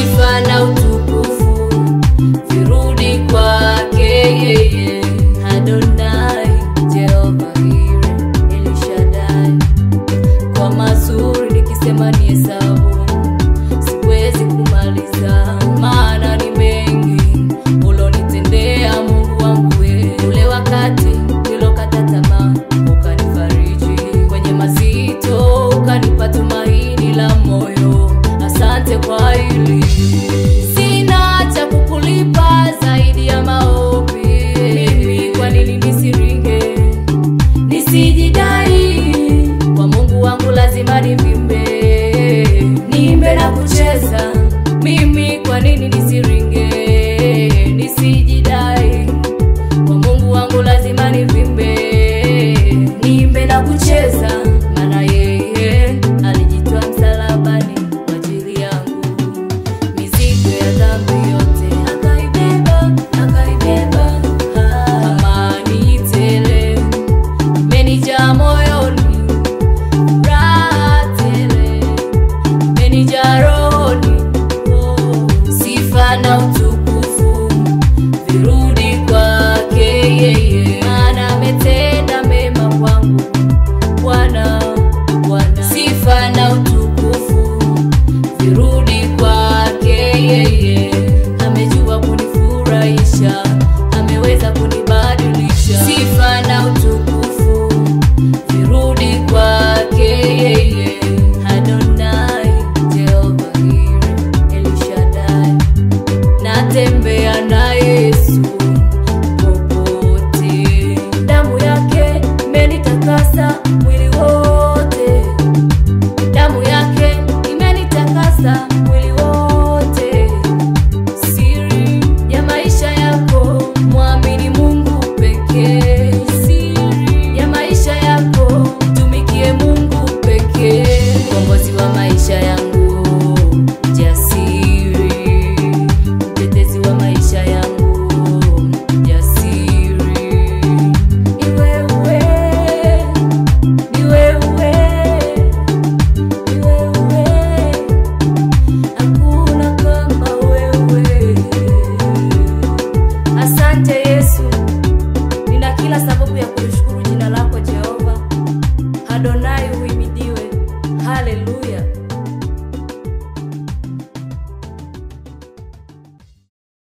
sifa na utukufu virudi kwake yeye. Adonai, Jehova Jireh, El Shaddai. Kwa mazuri nikisema ni hesabu siwezi kumaliza, maana ni mengi ulonitendea Mungu wangu wewe. Ule wakati nilokata tamaa ukanifariji, kwenye mazito ukanipa tumaini la moyo. Asante kwa hili, sina cha kukulipa zaidi ya maombi. Mimi kwa nini nisiringe, nisijidai? Kwa Mungu wangu lazima nimbe, nimbe na kucheza. Mimi kwa nini nisiringe, nisijidai? Kwa Mungu wangu lazima